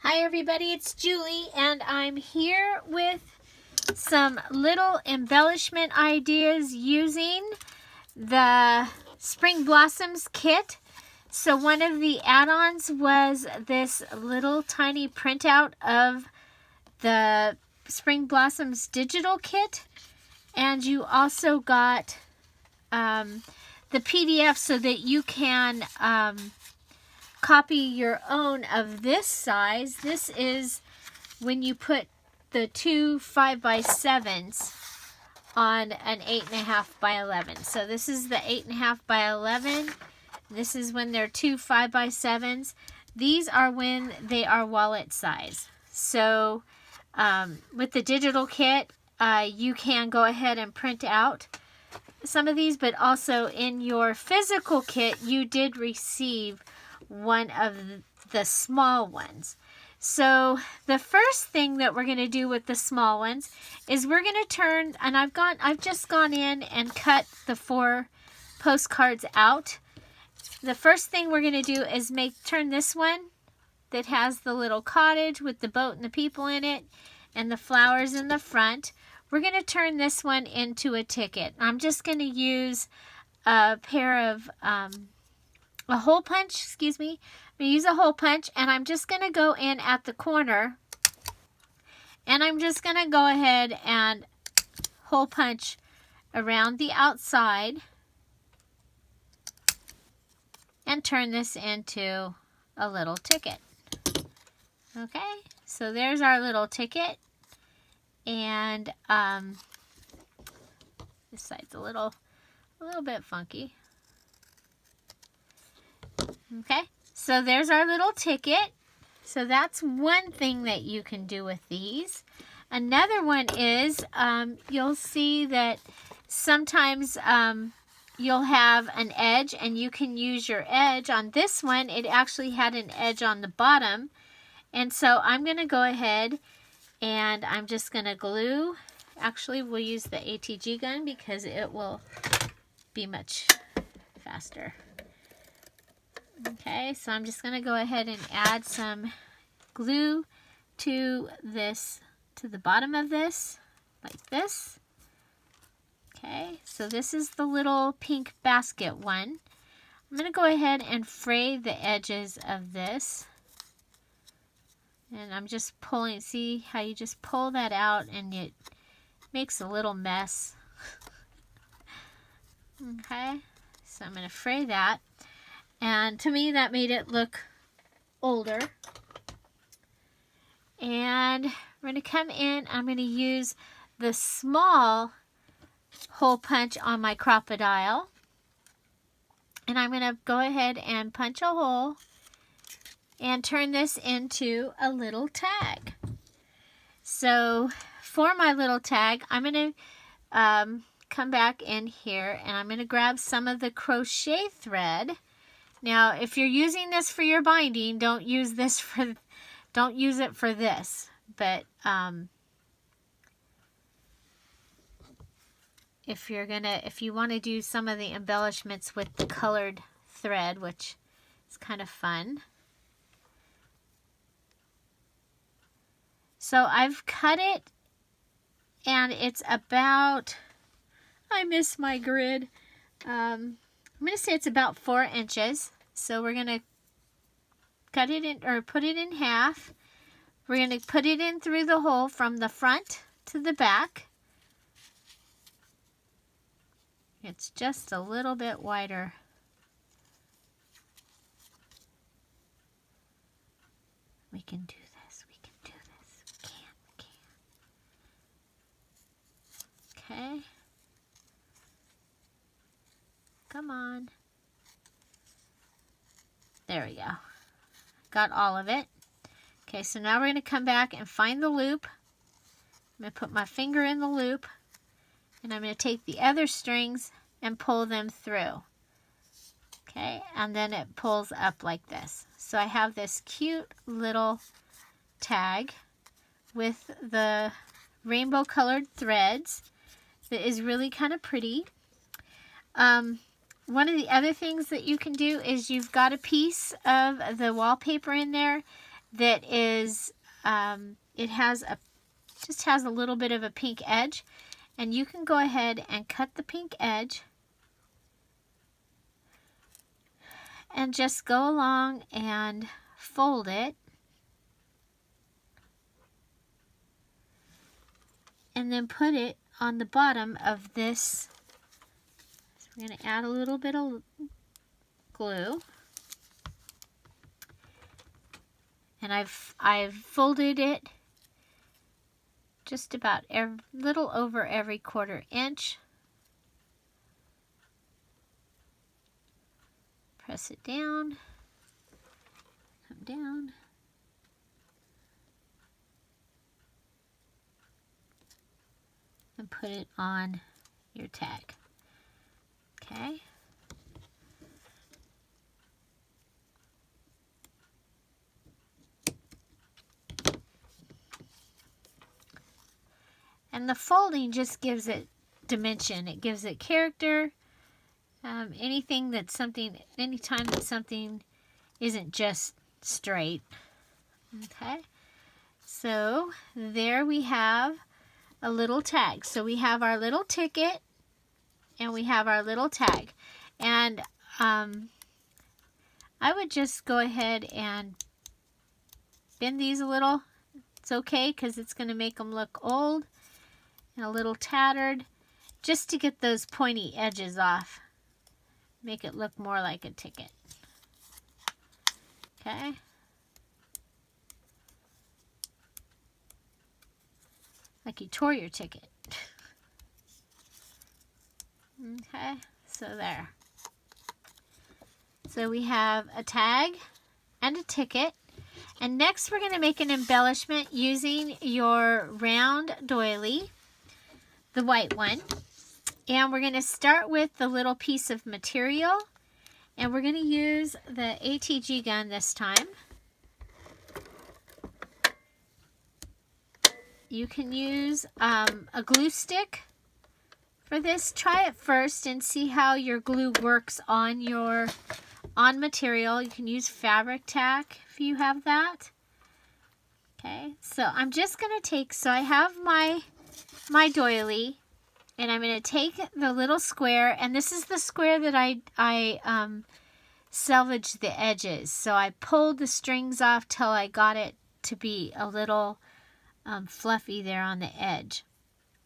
Hi everybody, it's Julie and I'm here with some little embellishment ideas using the Spring Blossoms kit. So one of the add-ons was this little tiny printout of the Spring Blossoms digital kit, and you also got the PDF so that you can copy your own of this size. This is when you put the two 5x7s on an 8.5 by 11. So this is the 8.5 by 11. This is when they're two 5x7s. These are when they are wallet size. So with the digital kit, you can go ahead and print out some of these, but also in your physical kit, you did receive one of the small ones. So the first thing that we're going to do with the small ones is we're going to turn, and I've just gone in and cut the 4 postcards out. The first thing we're going to do is turn this one that has the little cottage with the boat and the people in it and the flowers in the front. We're going to turn this one into a ticket. I'm just going to use a pair of a hole punch, excuse me. I'm going to use a hole punch, and I'm just going to go in at the corner, and I'm just going to go ahead and hole punch around the outside and turn this into a little ticket. Okay, so there's our little ticket, and this side's a little bit funky. Okay, so there's our little ticket. So that's one thing that you can do with these. Another one is you'll see that sometimes you'll have an edge, and you can use your edge. On this one, it actually had an edge on the bottom. And so I'm going to go ahead and I'm just going to glue. Actually, we'll use the ATG gun because it will be much faster. Okay, so I'm just going to go ahead and add some glue to this, to the bottom of this, like this. Okay, so this is the little pink basket one. I'm going to go ahead and fray the edges of this. And I'm just pulling, see how you just pull that out and it makes a little mess. Okay, so I'm going to fray that. And to me, that made it look older. And we're going to come in. I'm going to use the small hole punch on my crocodile. And I'm going to go ahead and punch a hole and turn this into a little tag. So for my little tag, I'm going to come back in here, and I'm going to grab some of the crochet thread. Now, if you're using this for your binding, don't use it for this. But if you want to do some of the embellishments with the colored thread, which is kind of fun. So I've cut it, and it's about, I miss my grid. I'm going to say it's about 4 inches. So we're going to cut it in, or put it in half. We're going to put it in through the hole from the front to the back. It's just a little bit wider. We can do this. We can do this. We can. Okay. Come on. There we go. Got all of it. Okay, so now we're going to come back and find the loop. I'm going to put my finger in the loop, and I'm going to take the other strings and pull them through. Okay, and then it pulls up like this. So I have this cute little tag with the rainbow colored threads that is really kind of pretty. One of the other things that you can do is you've got a piece of the wallpaper in there that is, it has just has a little bit of a pink edge, and you can go ahead and cut the pink edge and just go along and fold it, and then put it on the bottom of this. So we're going to add a little bit of glue, and I've folded it just about a little over every 1/4 inch. Press it down, come down, and put it on your tag. Okay. And the folding just gives it dimension. It gives it character. Anytime that something isn't just straight. Okay. So there we have a little tag. So we have our little ticket and we have our little tag. And I would just go ahead and bend these a little. It's okay because it's going to make them look old and a little tattered, just to get those pointy edges off. Make it look more like a ticket. Okay. Like you tore your ticket. Okay, so there. So we have a tag and a ticket. And next we're going to make an embellishment using your round doily, the white one. And we're going to start with the little piece of material. And we're going to use the ATG gun this time. You can use a glue stick for this. Try it first and see how your glue works on your material. You can use fabric tack if you have that. Okay, so I'm just going to take, so I have my doily, and I'm going to take the little square, and this is the square that I salvaged the edges. So I pulled the strings off till I got it to be a little fluffy there on the edge.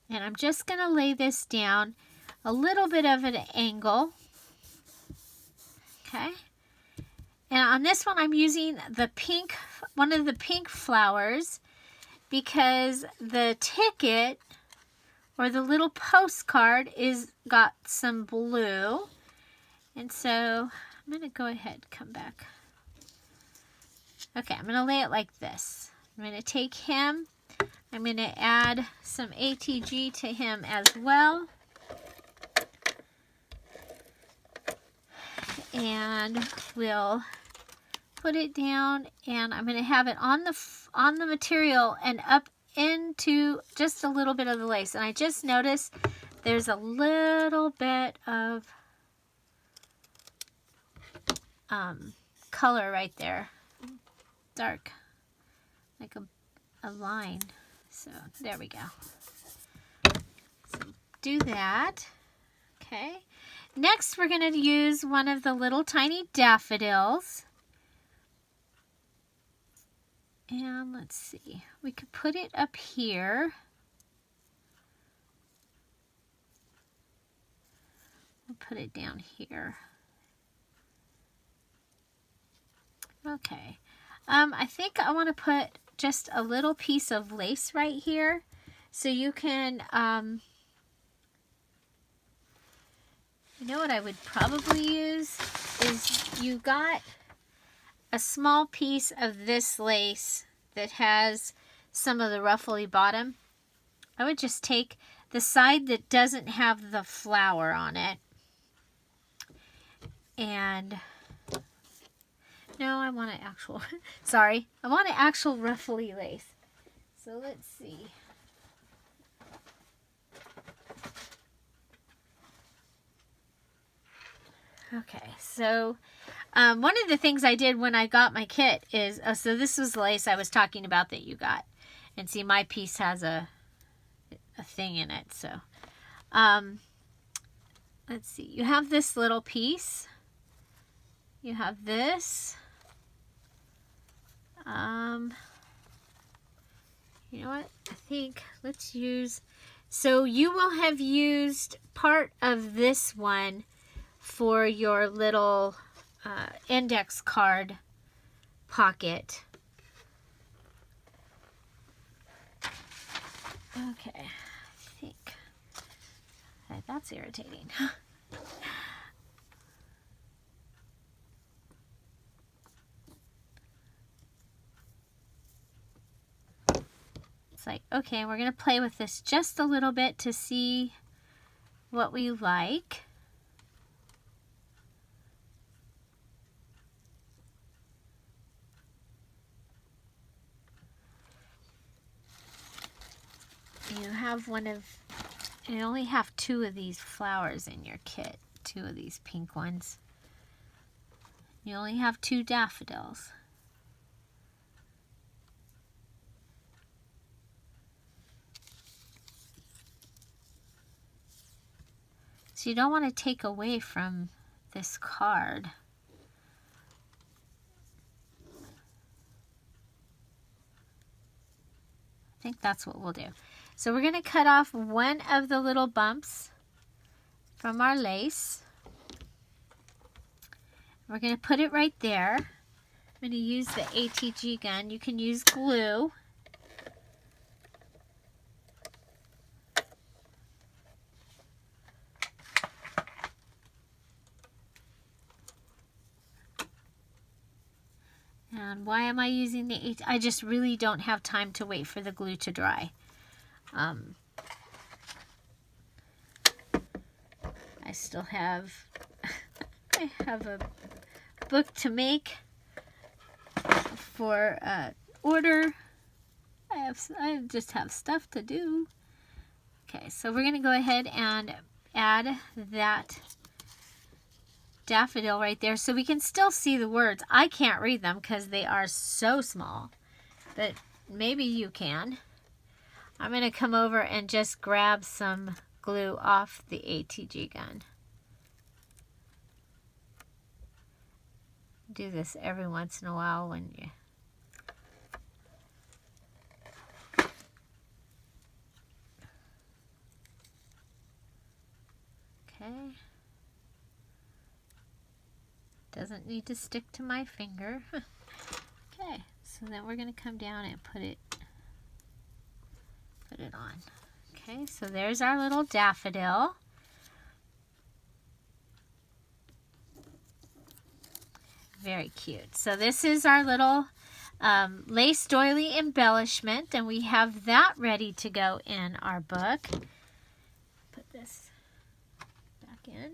And I'm just going to lay this down a little bit of an angle. Okay. And on this one I'm using the pink, one of the pink flowers, because the ticket or the little postcard is got some blue. And so I'm going to go ahead, come back. Okay, I'm going to lay it like this. I'm going to take him. I'm going to add some ATG to him as well. And we'll put it down, and I'm going to have it on the material and up into just a little bit of the lace. And I just noticed there's a little bit of color right there, dark, like a line. So there we go. So do that. Okay. Next we're going to use one of the little tiny daffodils. And let's see, we could put it up here. We'll put it down here. Okay. I think I want to put just a little piece of lace right here. So you can, you know what I would probably use is, you got a small piece of this lace that has some of the ruffly bottom. I would just take the side that doesn't have the flower on it. And no, I want an actual, sorry, I want an actual ruffly lace. So let's see. Okay, so One of the things I did when I got my kit is, so this was the lace I was talking about that you got. And see, my piece has a thing in it, so. Let's see, you have this little piece. You have this. You know what? I think let's use, so you will have used part of this one for your little index card pocket. Okay, I think that's irritating. It's like, okay, we're going to play with this just a little bit to see what we like. You have you only have 2 of these flowers in your kit, 2 of these pink ones. You only have 2 daffodils. So you don't want to take away from this card. I think that's what we'll do. So we're going to cut off one of the little bumps from our lace. We're going to put it right there. I'm going to use the ATG gun. You can use glue. And why am I using the ATG? I just really don't have time to wait for the glue to dry. I still have, I have a book to make for order. I just have stuff to do. Okay, so we're going to go ahead and add that daffodil right there so we can still see the words. I can't read them because they are so small, but maybe you can. I'm going to come over and just grab some glue off the ATG gun. Do this every once in a while when you... Okay. Doesn't need to stick to my finger. Okay, so then we're going to come down and put it on. Okay, so there's our little daffodil. Very cute. So this is our little lace doily embellishment, and we have that ready to go in our book. Put this back in.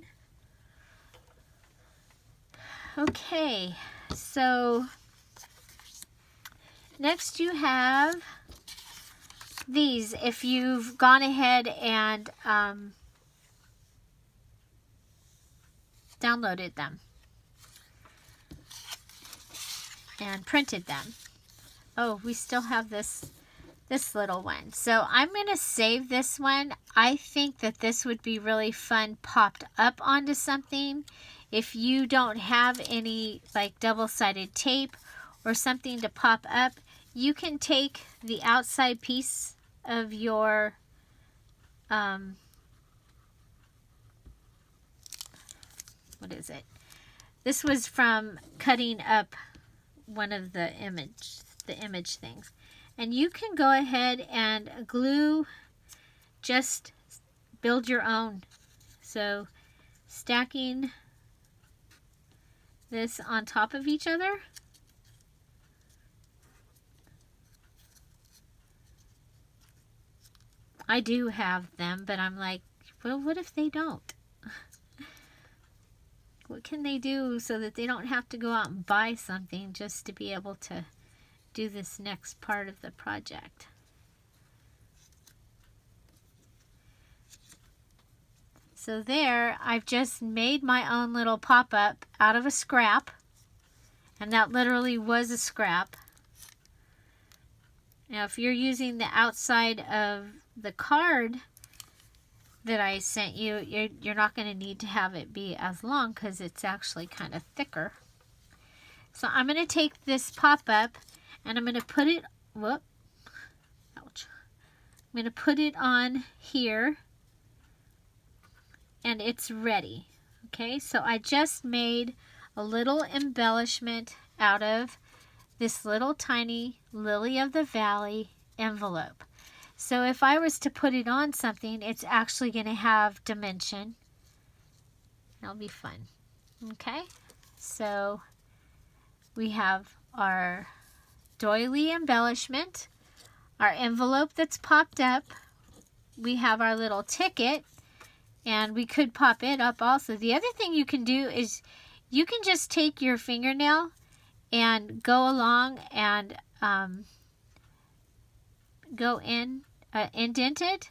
Okay, so next you have these. If you've gone ahead and downloaded them and printed them. Oh, we still have this little one. So I'm going to save this one. I think that this would be really fun popped up onto something. If you don't have any like double-sided tape or something to pop up, you can take the outside piece of your what is it? This was from cutting up one of the image things. And you can go ahead and glue, just build your own. So stacking this on top of each other. I do have them, but I'm like, well, what if they don't? What can they do so that they don't have to go out and buy something just to be able to do this next part of the project? So there, I've just made my own little pop-up out of a scrap. And that literally was a scrap. Now, if you're using the outside of the card that I sent you, you're not going to need to have it be as long because it's actually kind of thicker. So I'm going to take this pop-up and I'm going to put it, whoop, ouch. I'm going to put it on here and it's ready. Okay, so I just made a little embellishment out of this little tiny Lily of the Valley envelope. So if I was to put it on something, it's actually going to have dimension. That'll be fun. Okay, so we have our doily embellishment, our envelope that's popped up. We have our little ticket, and we could pop it up also. The other thing you can do is you can just take your fingernail and go along and go in, indent it,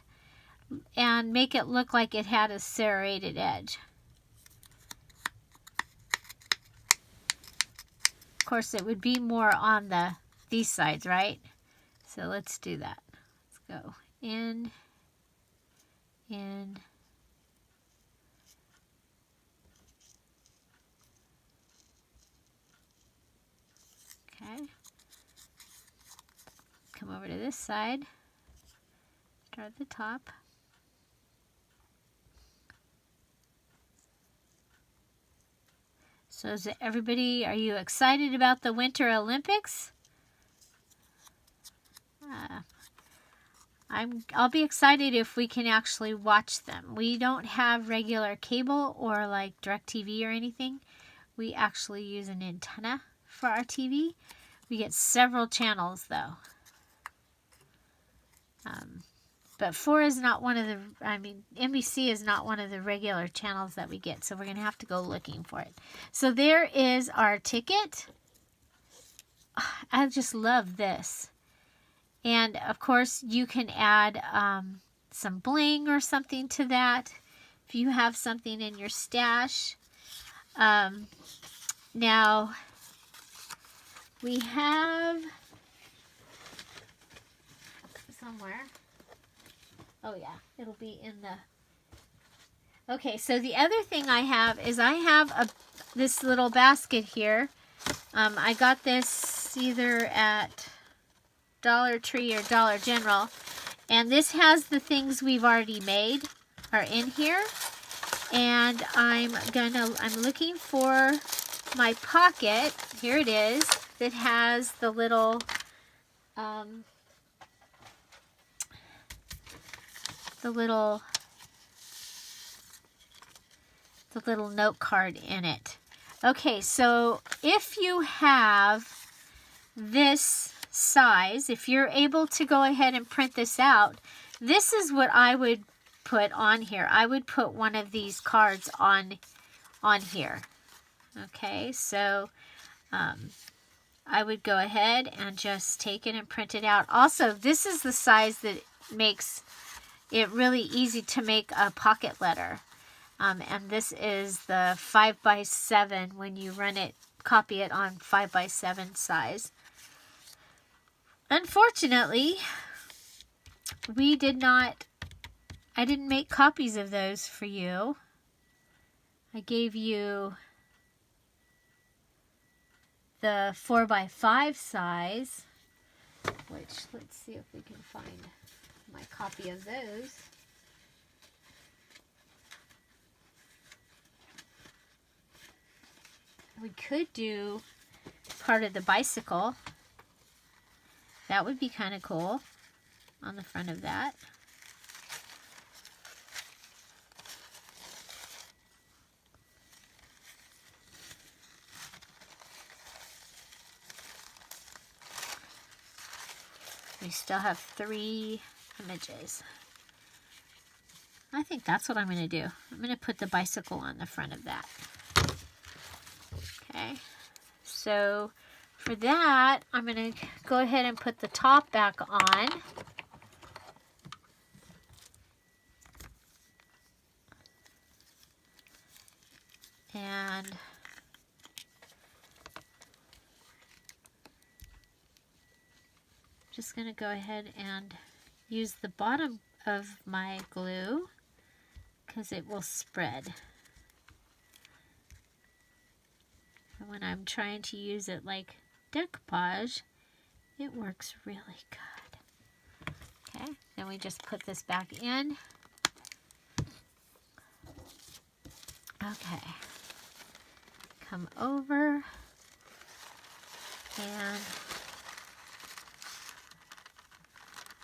and make it look like it had a serrated edge. Of course, it would be more on these sides, right? So let's do that. Let's go in. Okay. Come over to this side. Start at the top. So is everybody, are you excited about the Winter Olympics? I'll be excited if we can actually watch them. We don't have regular cable or like DirecTV or anything. We actually use an antenna for our TV. We get several channels though. But 4 is not one of the, NBC is not one of the regular channels that we get, so we're going to have to go looking for it. So there is our ticket. I just love this. And of course, you can add some bling or something to that if you have something in your stash. Now, we have somewhere. Oh yeah, it'll be in the... Okay, so the other thing I have is I have this little basket here. I got this either at Dollar Tree or Dollar General. And this has the things we've already made are in here. And I'm looking for my pocket. Here it is. That has the little... the little note card in it. Okay, so if you have this size, if you're able to go ahead and print this out, this is what I would put on here. I would put one of these cards on here. Okay, so I would go ahead and just take it and print it out. Also, this is the size that makes it really easy to make a pocket letter. And this is the 5x7 when you run it, copy it on 5x7 size. Unfortunately, I didn't make copies of those for you. I gave you the 4x5 size, which, let's see if we can find my copy of those. We could do part of the bicycle. That would be kind of cool on the front of that. We still have 3 images. I think that's what I'm going to do. I'm going to put the bicycle on the front of that. Okay, so for that, I'm going to go ahead and put the top back on. And just going to go ahead and use the bottom of my glue because it will spread. And when I'm trying to use it like decoupage, it works really good. Okay, then we just put this back in. Okay, come over and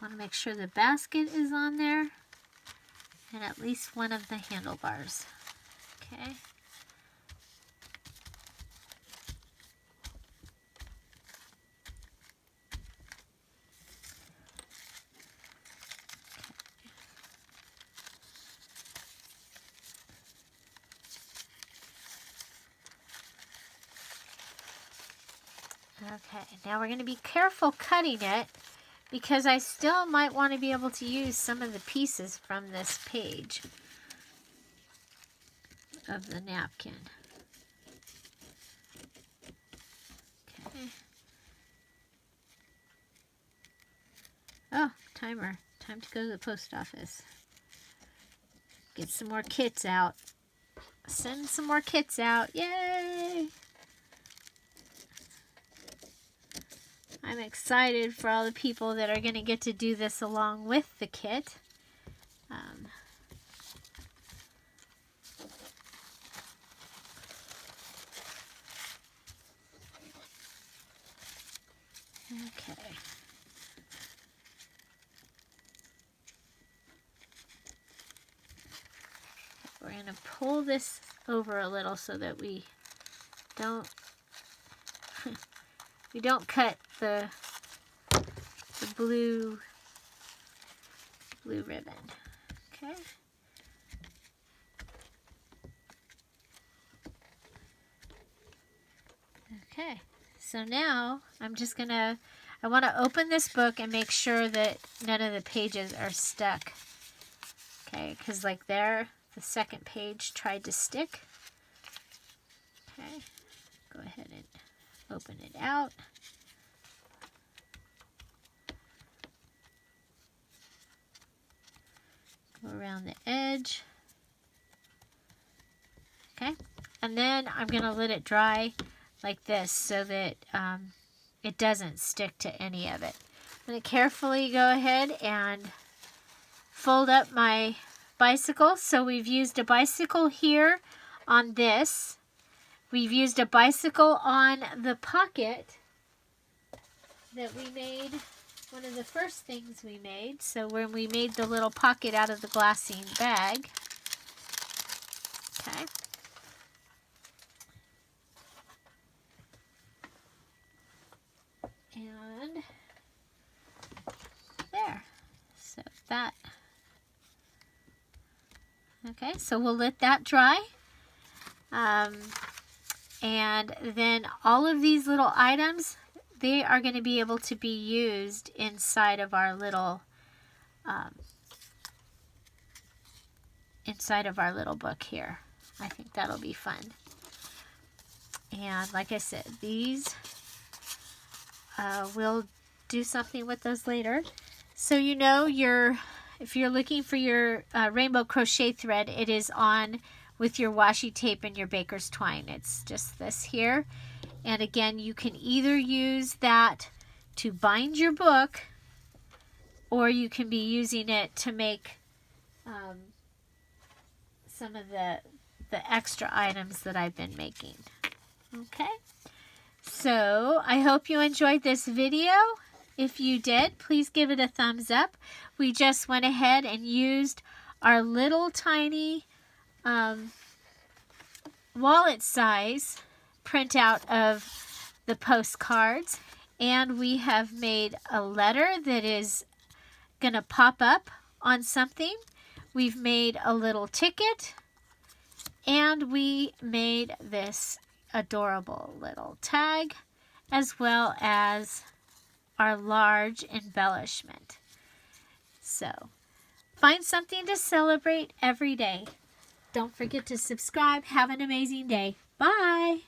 want to make sure the basket is on there and at least one of the handlebars. Okay. Okay, now we're going to be careful cutting it because I still might want to be able to use some of the pieces from this page of the napkin. Okay. Oh, timer. Time to go to the post office. Get some more kits out. Send some more kits out. Yay! I'm excited for all the people that are going to get to do this along with the kit. Okay. We're going to pull this over a little so that we don't cut the blue ribbon. Okay. Okay. So now I'm just gonna, I want to open this book and make sure that none of the pages are stuck. Okay, because like there, the second page tried to stick. Okay, go ahead and open it out. Go around the edge. Okay, and then I'm going to let it dry like this so that it doesn't stick to any of it. I'm going to carefully go ahead and fold up my bicycle. So we've used a bicycle here on this. We've used a bicycle on the pocket that we made, one of the first things we made. So when we made the little pocket out of the glassine bag. Okay. And there. So that. Okay, so we'll let that dry. And then all of these little items, they are going to be able to be used inside of our little book here. I think that'll be fun. And like I said, these we'll do something with those later. So you know, if you're looking for your rainbow crochet thread, it is on with your washi tape and your baker's twine. It's just this here. And again, you can either use that to bind your book, or you can be using it to make some of the extra items that I've been making. Okay, so I hope you enjoyed this video. If you did, please give it a thumbs up. We just went ahead and used our little tiny wallet size printout of the postcards, and we have made a letter that is going to pop up on something. We've made a little ticket, and we made this adorable little tag, as well as our large embellishment. So find something to celebrate every day. Don't forget to subscribe. Have an amazing day. Bye.